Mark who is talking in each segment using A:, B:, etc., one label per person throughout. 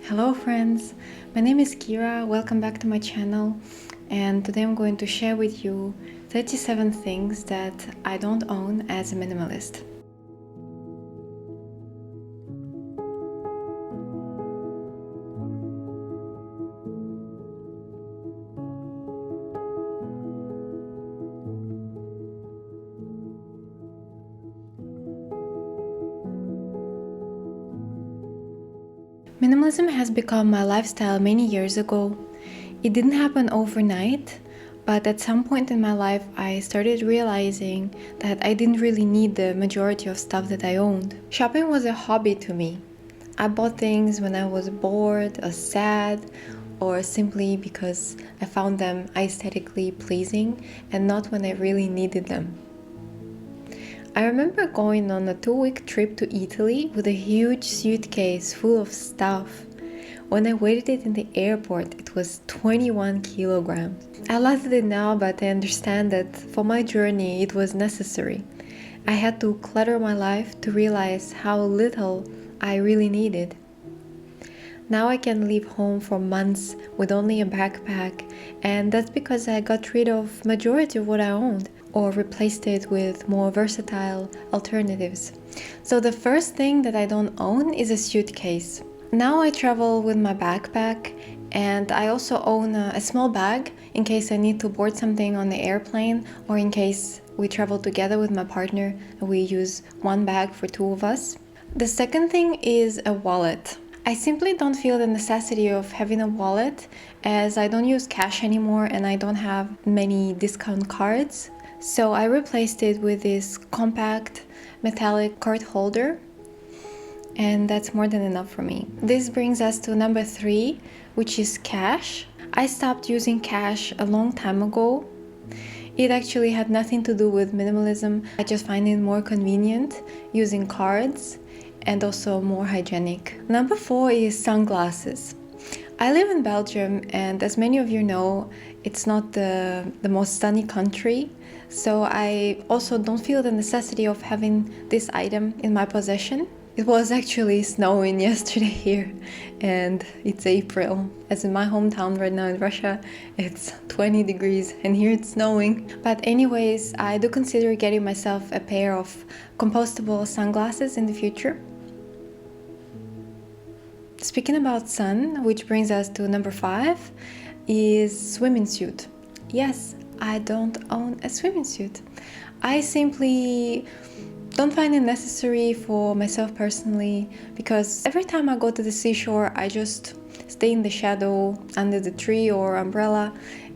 A: Hello friends, my name is Kira, welcome back to my channel, and today I'm going to share with you 37 things that I don't own as a minimalist. Minimalism has become my lifestyle many years ago. It didn't happen overnight, but at some point in my life I started realizing that I didn't really need the majority of stuff that I owned. Shopping was a hobby to me. I bought things when I was bored or sad, or simply because I found them aesthetically pleasing and not when I really needed them. I remember going on a 2-week trip to Italy with a huge suitcase full of stuff. When I weighed it in the airport, it was 21 kilograms. I laugh at it now, but I understand that for my journey it was necessary. I had to clutter my life to realize how little I really needed. Now I can leave home for months with only a backpack, and that's because I got rid of majority of what I owned or replaced it with more versatile alternatives. So the first thing that I don't own is a suitcase. Now I travel with my backpack, and I also own a small bag in case I need to board something on the airplane, or in case we travel together with my partner and we use one bag for two of us. The second thing is a wallet. I simply don't feel the necessity of having a wallet as I don't use cash anymore and I don't have many discount cards. So I replaced it with this compact metallic card holder, and that's more than enough for me. This brings us to number 3, which is cash. I stopped using cash a long time ago. It actually had nothing to do with minimalism. I just find it more convenient using cards and also more hygienic. Number 4 is sunglasses. I live in Belgium, and as many of you know, it's not the most sunny country, so I also don't feel the necessity of having this item in my possession. It was actually snowing yesterday here, and it's April. As in my hometown right now in Russia, it's 20 degrees, and here it's snowing. But anyways, I do consider getting myself a pair of compostable sunglasses in the future. Speaking about sun, which brings us to number 5, is swimming suit. Yes, I don't own a swimming suit. I simply don't find it necessary for myself personally, because every time I go to the seashore, I just stay in the shadow under the tree or umbrella,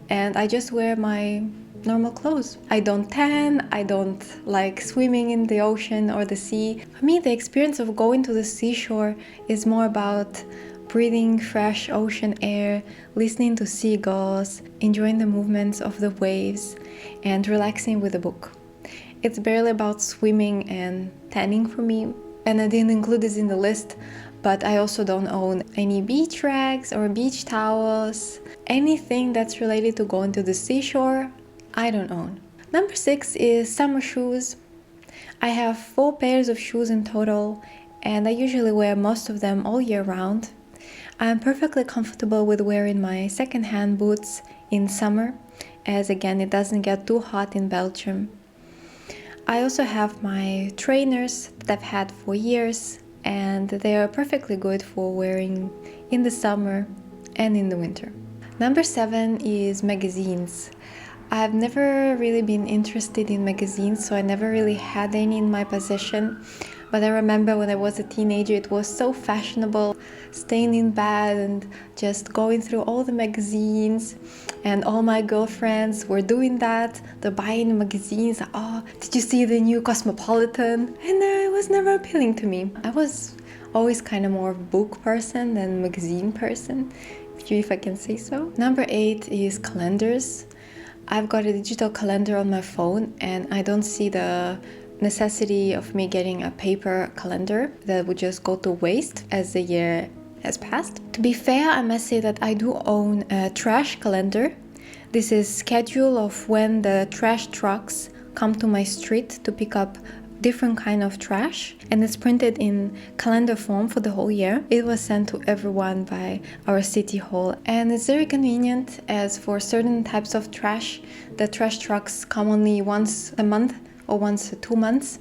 A: and I just wear my normal clothes. I don't tan, I don't like swimming in the ocean or the sea. For me, the experience of going to the seashore is more about breathing fresh ocean air, listening to seagulls, enjoying the movements of the waves, and relaxing with a book. It's barely about swimming and tanning for me, and I didn't include this in the list, but I also don't own any beach rags or beach towels. Anything that's related to going to the seashore, I don't own. Number 6 is summer shoes. I have 4 pairs of shoes in total, and I usually wear most of them all year round. I'm perfectly comfortable with wearing my second-hand boots in summer, as again it doesn't get too hot in Belgium. I also have my trainers that I've had for years, and they are perfectly good for wearing in the summer and in the winter. Number 7 is magazines. I've never really been interested in magazines, so I never really had any in my possession. But I remember when I was a teenager, it was so fashionable, staying in bed and just going through all the magazines. And all my girlfriends were doing that. They're buying magazines. Oh, did you see the new Cosmopolitan? And it was never appealing to me. I was always kind of more of a book person than magazine person, if I can say so. Number 8 is calendars. I've got a digital calendar on my phone, and I don't see the necessity of me getting a paper calendar that would just go to waste as the year has passed. To be fair, I must say that I do own a trash calendar. This is schedule of when the trash trucks come to my street to pick up different kind of trash, and it's printed in calendar form for the whole year. It was sent to everyone by our city hall, and it's very convenient as for certain types of trash, the trash trucks come only once a month or once 2 months,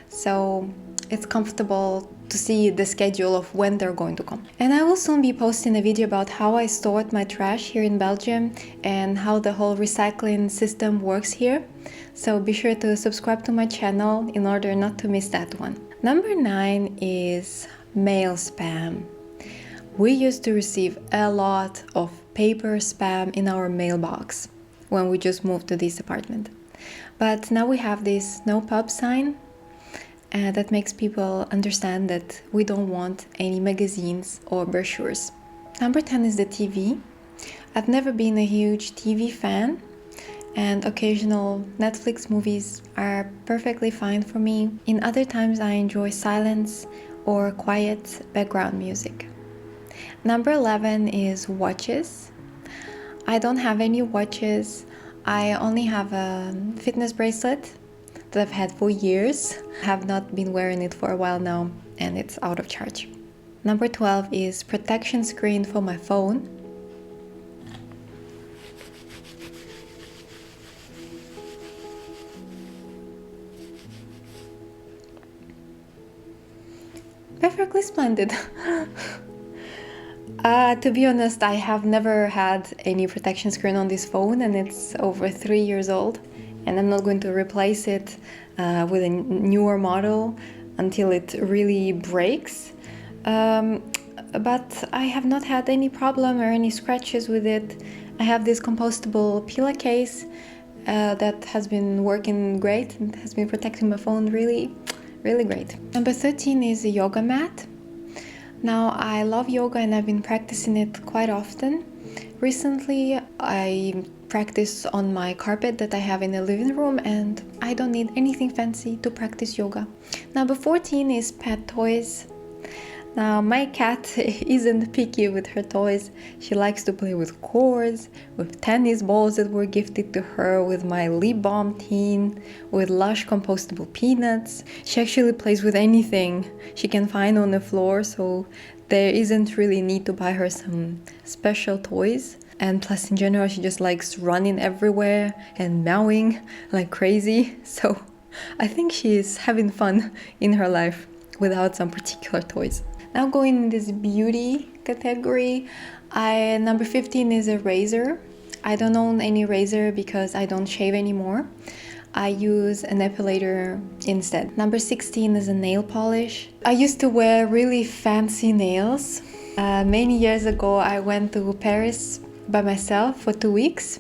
A: so it's comfortable to see the schedule of when they're going to come. And I will soon be posting a video about how I stored my trash here in Belgium and how the whole recycling system works here. So be sure to subscribe to my channel in order not to miss that one. Number 9 is mail spam. We used to receive a lot of paper spam in our mailbox when we just moved to this apartment. But now we have this no pub sign, and that makes people understand that we don't want any magazines or brochures. Number 10 is the TV. I've never been a huge TV fan, and occasional Netflix movies are perfectly fine for me. In other times I enjoy silence or quiet background music. Number 11 is watches. I don't have any watches. I only have a fitness bracelet that I've had for years. I have not been wearing it for a while now, and it's out of charge. Number 12 is protection screen for my phone. Perfectly splendid. To be honest, I have never had any protection screen on this phone, and it's over 3 years old. And I'm not going to replace it with a newer model until it really breaks. But I have not had any problem or any scratches with it. I have this compostable pillowcase that has been working great and has been protecting my phone really, really great. Number 13 is a yoga mat. Now, I love yoga and I've been practicing it quite often. Recently, I practice on my carpet that I have in the living room, and I don't need anything fancy to practice yoga. Number 14 is pet toys. Now, my cat isn't picky with her toys. She likes to play with cords, with tennis balls that were gifted to her, with my lip balm tin, with Lush compostable peanuts. She actually plays with anything she can find on the floor, so there isn't really need to buy her some special toys. And plus, in general, she just likes running everywhere and meowing like crazy. So I think she is having fun in her life without some particular toys. Now going in this beauty category, number 15 is a razor. I don't own any razor because I don't shave anymore. I use an epilator instead. Number 16 is a nail polish. I used to wear really fancy nails. Many years ago, I went to Paris by myself for 2 weeks.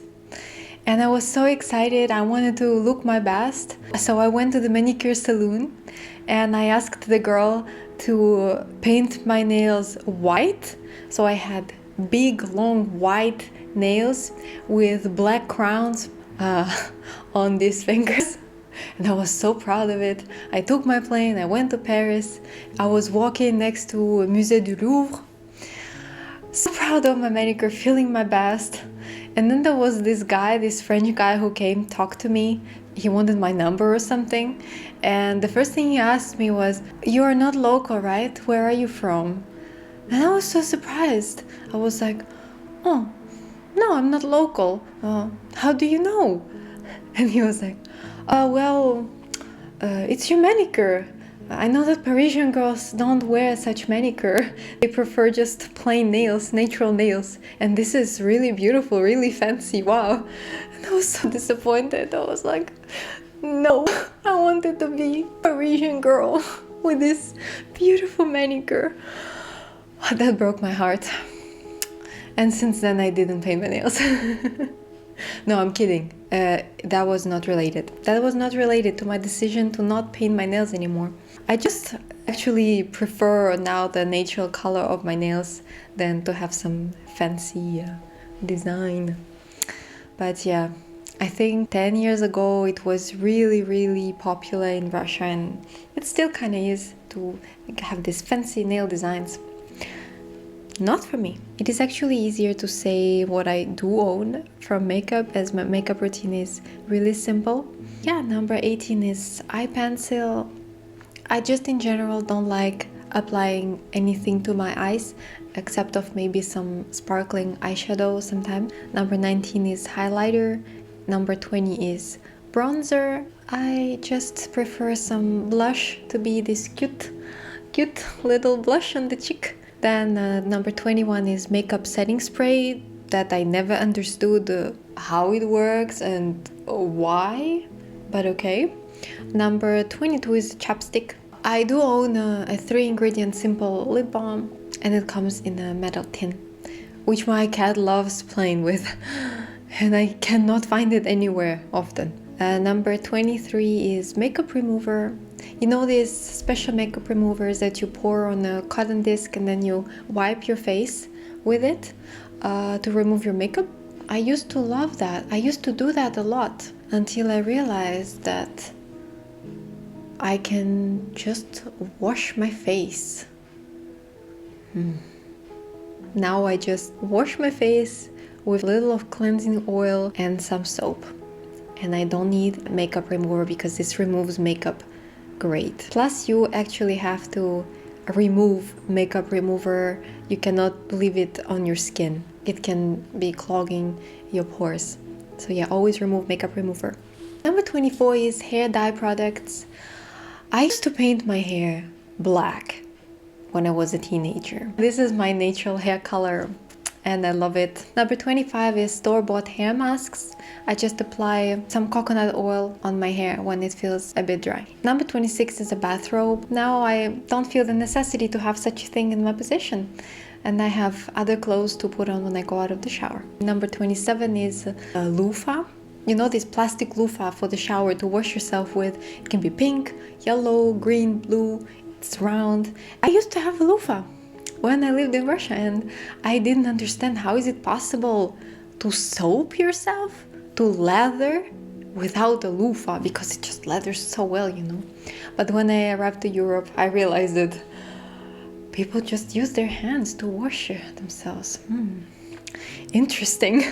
A: And I was so excited. I wanted to look my best. So I went to the manicure salon and I asked the girl to paint my nails white. So I had big, long, white nails with black crowns on these fingers. And I was so proud of it. I took my plane, I went to Paris. I was walking next to Musée du Louvre. So proud of my manicure, feeling my best. And then there was this guy, this French guy who came, talked to me. He wanted my number or something. And the first thing he asked me was, "You are not local, right? Where are you from?" And I was so surprised. I was like, "Oh, no, I'm not local. How do you know?" And he was like, it's your manicure. I know that Parisian girls don't wear such manicure. They prefer just plain nails, natural nails. And this is really beautiful, really fancy, wow." And I was so disappointed. I was like, no, I wanted to be a Parisian girl with this beautiful manicure. That broke my heart. And since then I didn't paint my nails. No, I'm kidding. That was not related. That was not related to my decision to not paint my nails anymore. I just actually prefer now the natural color of my nails than to have some fancy design. But yeah, I think 10 years ago it was really, really popular in Russia, and it still kind of is to have these fancy nail designs. Not for me. It is actually easier to say what I do own from makeup, as my makeup routine is really simple. Yeah, number 18 is eye pencil. I just in general don't like applying anything to my eyes except of maybe some sparkling eyeshadow sometimes. Number 19 is highlighter. Number 20 is bronzer. I just prefer some blush to be this cute little blush on the cheek. Then number 21 is makeup setting spray that I never understood how it works and why, but okay. Number 22 is chapstick. I do own a 3-ingredient simple lip balm, and it comes in a metal tin, which my cat loves playing with, and I cannot find it anywhere often. Number 23 is makeup remover. You know these special makeup removers that you pour on a cotton disc and then you wipe your face with it to remove your makeup? I used to love that. I used to do that a lot until I realized that I can just wash my face. Now I just wash my face with a little of cleansing oil and some soap. And I don't need makeup remover because this removes makeup great. Plus you actually have to remove makeup remover. You cannot leave it on your skin. It can be clogging your pores. So yeah, always remove makeup remover. Number 24 is hair dye products. I used to paint my hair black when I was a teenager. This is my natural hair color and I love it. Number 25 is store-bought hair masks. I just apply some coconut oil on my hair when it feels a bit dry. Number 26 is a bathrobe. Now I don't feel the necessity to have such a thing in my possession, and I have other clothes to put on when I go out of the shower. Number 27 is a loofah. You know, this plastic loofah for the shower to wash yourself with. It can be pink, yellow, green, blue. It's round. I used to have a loofah when I lived in Russia, and I didn't understand how is it possible to soap yourself to leather without a loofah, because it just leathers so well, you know. But when I arrived to Europe, I realized that people just use their hands to wash themselves. Interesting.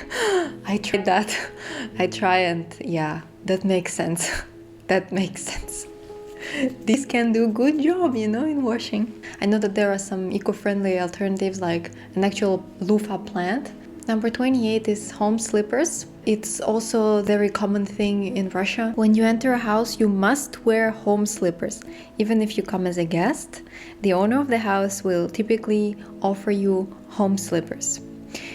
A: I tried that. And yeah, that makes sense. That makes sense. This can do good job, you know, in washing. I know that there are some eco-friendly alternatives like an actual loofah plant. Number 28 is home slippers. It's also a very common thing in Russia. When you enter a house, you must wear home slippers. Even if you come as a guest, the owner of the house will typically offer you home slippers.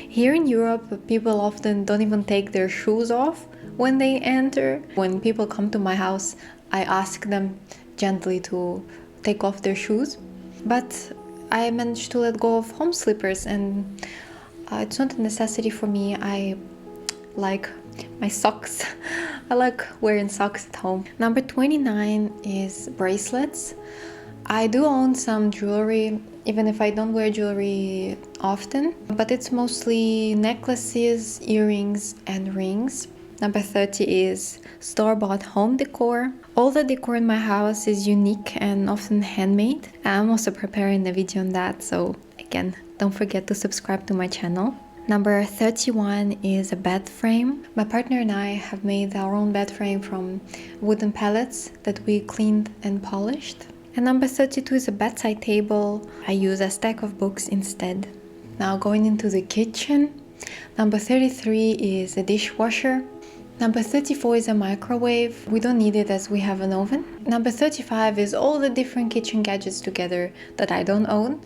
A: Here in Europe, people often don't even take their shoes off when they enter. When people come to my house, I ask them gently to take off their shoes. But I managed to let go of home slippers, and it's not a necessity for me. I like my socks. I like wearing socks at home. Number 29 is bracelets. I do own some jewelry, even if I don't wear jewelry often, but it's mostly necklaces, earrings, and rings. Number 30 is store-bought home decor. All the decor in my house is unique and often handmade. I'm also preparing a video on that, so again, don't forget to subscribe to my channel. Number 31 is a bed frame. My partner and I have made our own bed frame from wooden pallets that we cleaned and polished. And number 32 is a bedside table. I use a stack of books instead. Now going into the kitchen. Number 33 is a dishwasher. Number 34 is a microwave. We don't need it as we have an oven. Number 35 is all the different kitchen gadgets together that I don't own,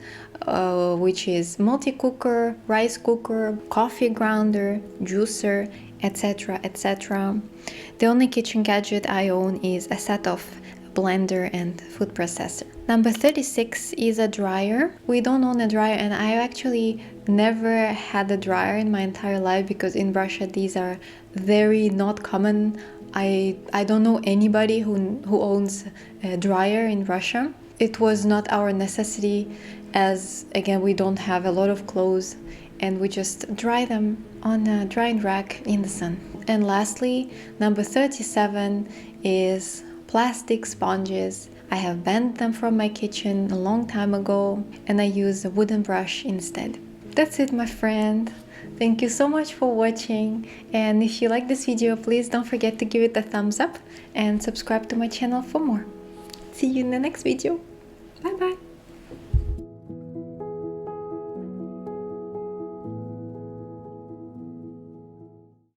A: which is multi-cooker, rice cooker, coffee grinder, juicer, etc, etc. The only kitchen gadget I own is a set of blender and food processor. Number 36 is a dryer. We don't own a dryer, and I actually never had a dryer in my entire life because in Russia these are very not common. I don't know anybody who owns a dryer in Russia. It was not our necessity, as again we don't have a lot of clothes and we just dry them on a drying rack in the sun. And lastly, number 37 is plastic sponges. I have banned them from my kitchen a long time ago, and I use a wooden brush instead. That's it, my friend. Thank you so much for watching, and if you like this video, please don't forget to give it a thumbs up and subscribe to my channel for more. See you in the next video. Bye bye.